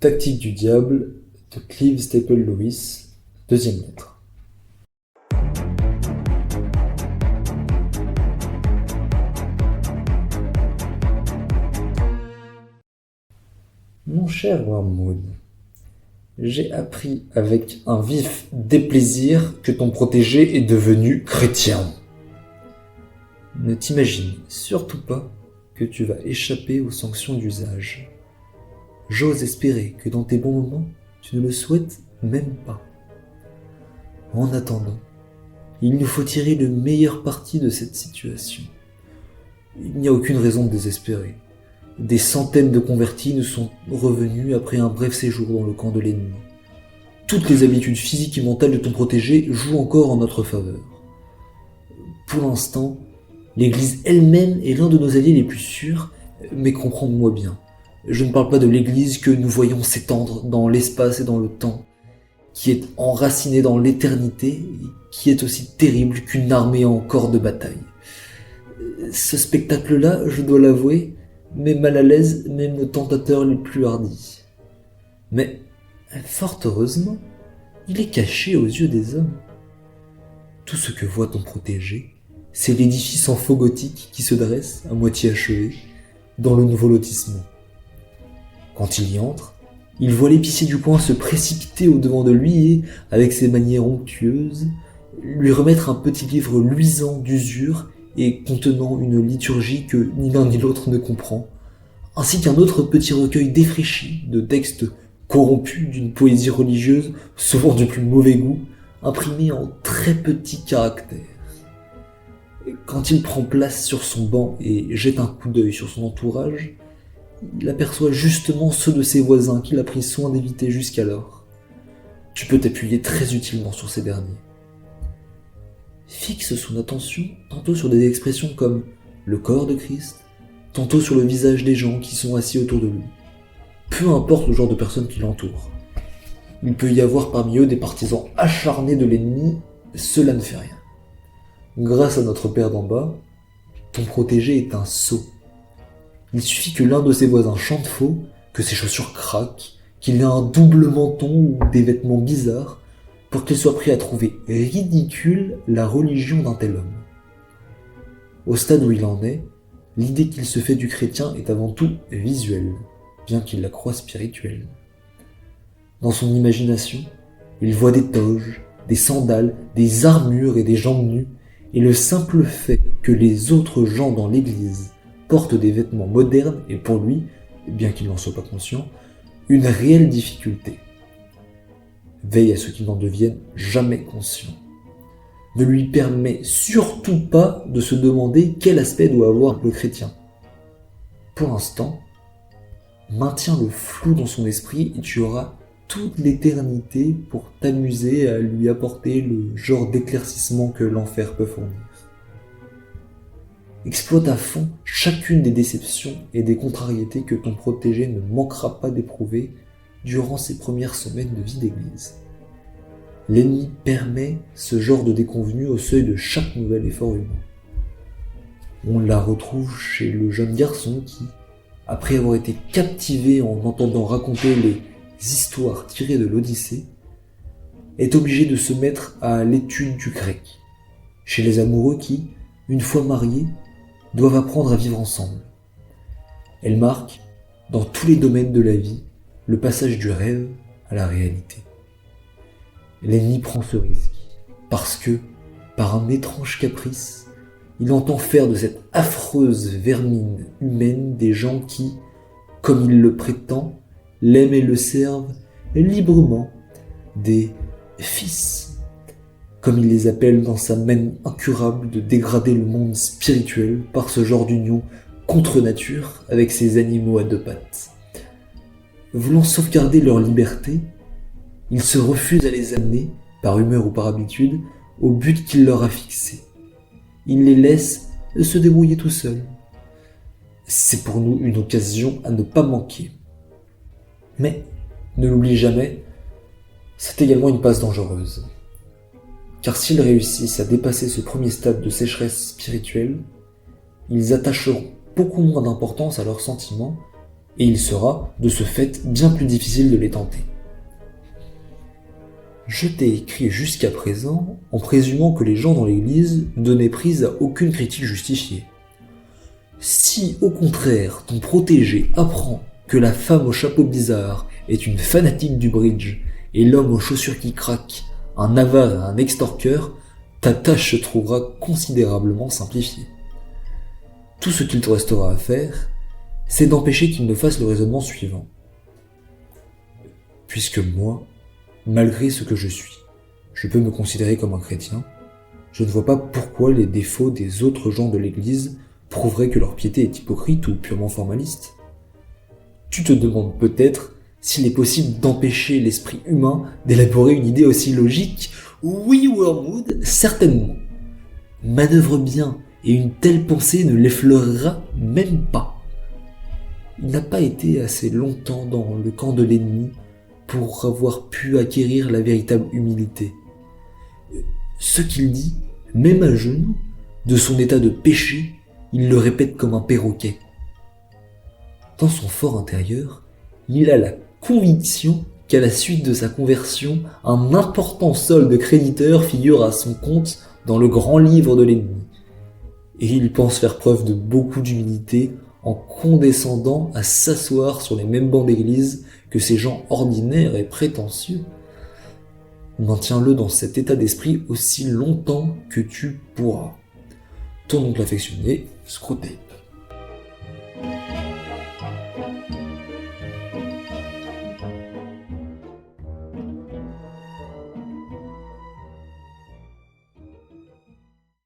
Tactique du diable de Clive Staple Lewis, deuxième lettre. Mon cher Wormwood, j'ai appris avec un vif déplaisir que ton protégé est devenu chrétien. Ne t'imagine surtout pas que tu vas échapper aux sanctions d'usage. J'ose espérer que dans tes bons moments, tu ne le souhaites même pas. En attendant, il nous faut tirer le meilleur parti de cette situation. Il n'y a aucune raison de désespérer. Des centaines de convertis nous sont revenus après un bref séjour dans le camp de l'ennemi. Toutes les habitudes physiques et mentales de ton protégé jouent encore en notre faveur. Pour l'instant, l'Église elle-même est l'un de nos alliés les plus sûrs, mais comprends-moi bien. Je ne parle pas de l'Église que nous voyons s'étendre dans l'espace et dans le temps, qui est enracinée dans l'éternité et qui est aussi terrible qu'une armée en corps de bataille. Ce spectacle-là, je dois l'avouer, met mal à l'aise même nos tentateurs les plus hardis. Mais, fort heureusement, il est caché aux yeux des hommes. Tout ce que voit ton protégé, c'est l'édifice en faux gothique qui se dresse, à moitié achevé, dans le nouveau lotissement. Quand il y entre, il voit l'épicier du coin se précipiter au-devant de lui et, avec ses manières onctueuses, lui remettre un petit livre luisant d'usure et contenant une liturgie que ni l'un ni l'autre ne comprend, ainsi qu'un autre petit recueil défraîchi de textes corrompus d'une poésie religieuse, souvent du plus mauvais goût, imprimés en très petits caractères. Quand il prend place sur son banc et jette un coup d'œil sur son entourage, il aperçoit justement ceux de ses voisins qu'il a pris soin d'éviter jusqu'alors. Tu peux t'appuyer très utilement sur ces derniers. Fixe son attention tantôt sur des expressions comme le corps de Christ, tantôt sur le visage des gens qui sont assis autour de lui. Peu importe le genre de personnes qui l'entourent. Il peut y avoir parmi eux des partisans acharnés de l'ennemi, cela ne fait rien. Grâce à notre père d'en bas, ton protégé est un sot. Il suffit que l'un de ses voisins chante faux, que ses chaussures craquent, qu'il ait un double menton ou des vêtements bizarres, pour qu'il soit prêt à trouver ridicule la religion d'un tel homme. Au stade où il en est, l'idée qu'il se fait du chrétien est avant tout visuelle, bien qu'il la croie spirituelle. Dans son imagination, il voit des toges, des sandales, des armures et des jambes nues, et le simple fait que les autres gens dans l'église portent des vêtements modernes est pour lui, bien qu'il n'en soit pas conscient, une réelle difficulté. Veille à ce qu'il n'en devienne jamais conscient. Ne lui permet surtout pas de se demander quel aspect doit avoir le chrétien. Pour l'instant, maintiens le flou dans son esprit et tu auras toute l'éternité pour t'amuser à lui apporter le genre d'éclaircissement que l'enfer peut fournir. Exploite à fond chacune des déceptions et des contrariétés que ton protégé ne manquera pas d'éprouver durant ses premières semaines de vie d'église. L'ennemi permet ce genre de déconvenue au seuil de chaque nouvel effort humain. On la retrouve chez le jeune garçon qui, après avoir été captivé en entendant raconter les histoires tirées de l'Odyssée, est obligé de se mettre à l'étude du grec. Chez les amoureux qui, une fois mariés, doivent apprendre à vivre ensemble. Elle marque, dans tous les domaines de la vie, le passage du rêve à la réalité. L'ennemi prend ce risque, parce que, par un étrange caprice, il entend faire de cette affreuse vermine humaine des gens qui, comme il le prétend, l'aiment et le servent librement, des fils, comme il les appelle dans sa manie incurable de dégrader le monde spirituel par ce genre d'union contre nature avec ces animaux à deux pattes. Voulant sauvegarder leur liberté, ils se refusent à les amener, par humeur ou par habitude, au but qu'il leur a fixé. Ils les laissent se débrouiller tout seuls. C'est pour nous une occasion à ne pas manquer. Mais, ne l'oublie jamais, c'est également une passe dangereuse. Car s'ils réussissent à dépasser ce premier stade de sécheresse spirituelle, ils attacheront beaucoup moins d'importance à leurs sentiments et il sera, de ce fait, bien plus difficile de les tenter. Je t'ai écrit jusqu'à présent en présumant que les gens dans l'Église donnaient prise à aucune critique justifiée. Si, au contraire, ton protégé apprend que la femme au chapeau bizarre est une fanatique du bridge et l'homme aux chaussures qui craquent, un avare et un extorqueur, ta tâche se trouvera considérablement simplifiée. Tout ce qu'il te restera à faire, c'est d'empêcher qu'il ne fasse le raisonnement suivant. Puisque moi, malgré ce que je suis, je peux me considérer comme un chrétien, je ne vois pas pourquoi les défauts des autres gens de l'Église prouveraient que leur piété est hypocrite ou purement formaliste. Tu te demandes peut-être s'il est possible d'empêcher l'esprit humain d'élaborer une idée aussi logique. Oui, Wormwood, certainement. Manœuvre bien, et une telle pensée ne l'effleurera même pas. Il n'a pas été assez longtemps dans le camp de l'ennemi pour avoir pu acquérir la véritable humilité. Ce qu'il dit, même à genoux, de son état de péché, il le répète comme un perroquet. Dans son fort intérieur, il a la conviction qu'à la suite de sa conversion, un important solde créditeur figure à son compte dans le grand livre de l'ennemi. Et il pense faire preuve de beaucoup d'humilité en condescendant à s'asseoir sur les mêmes bancs d'église que ces gens ordinaires et prétentieux. Maintiens-le dans cet état d'esprit aussi longtemps que tu pourras. Ton oncle affectionné, Screwtape.